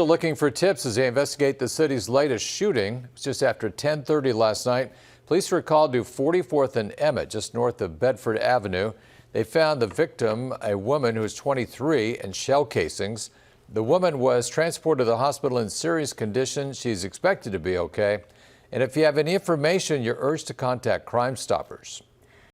Looking for tips as they investigate the city's latest shooting. It was just after 10:30 last night. Police were called to 44th and Emmett, just north of Bedford Avenue. They found the victim, a woman who was 23, in shell casings. The woman was transported to the hospital in serious condition. She's expected to be okay. And if you have any information, you're urged to contact Crime Stoppers.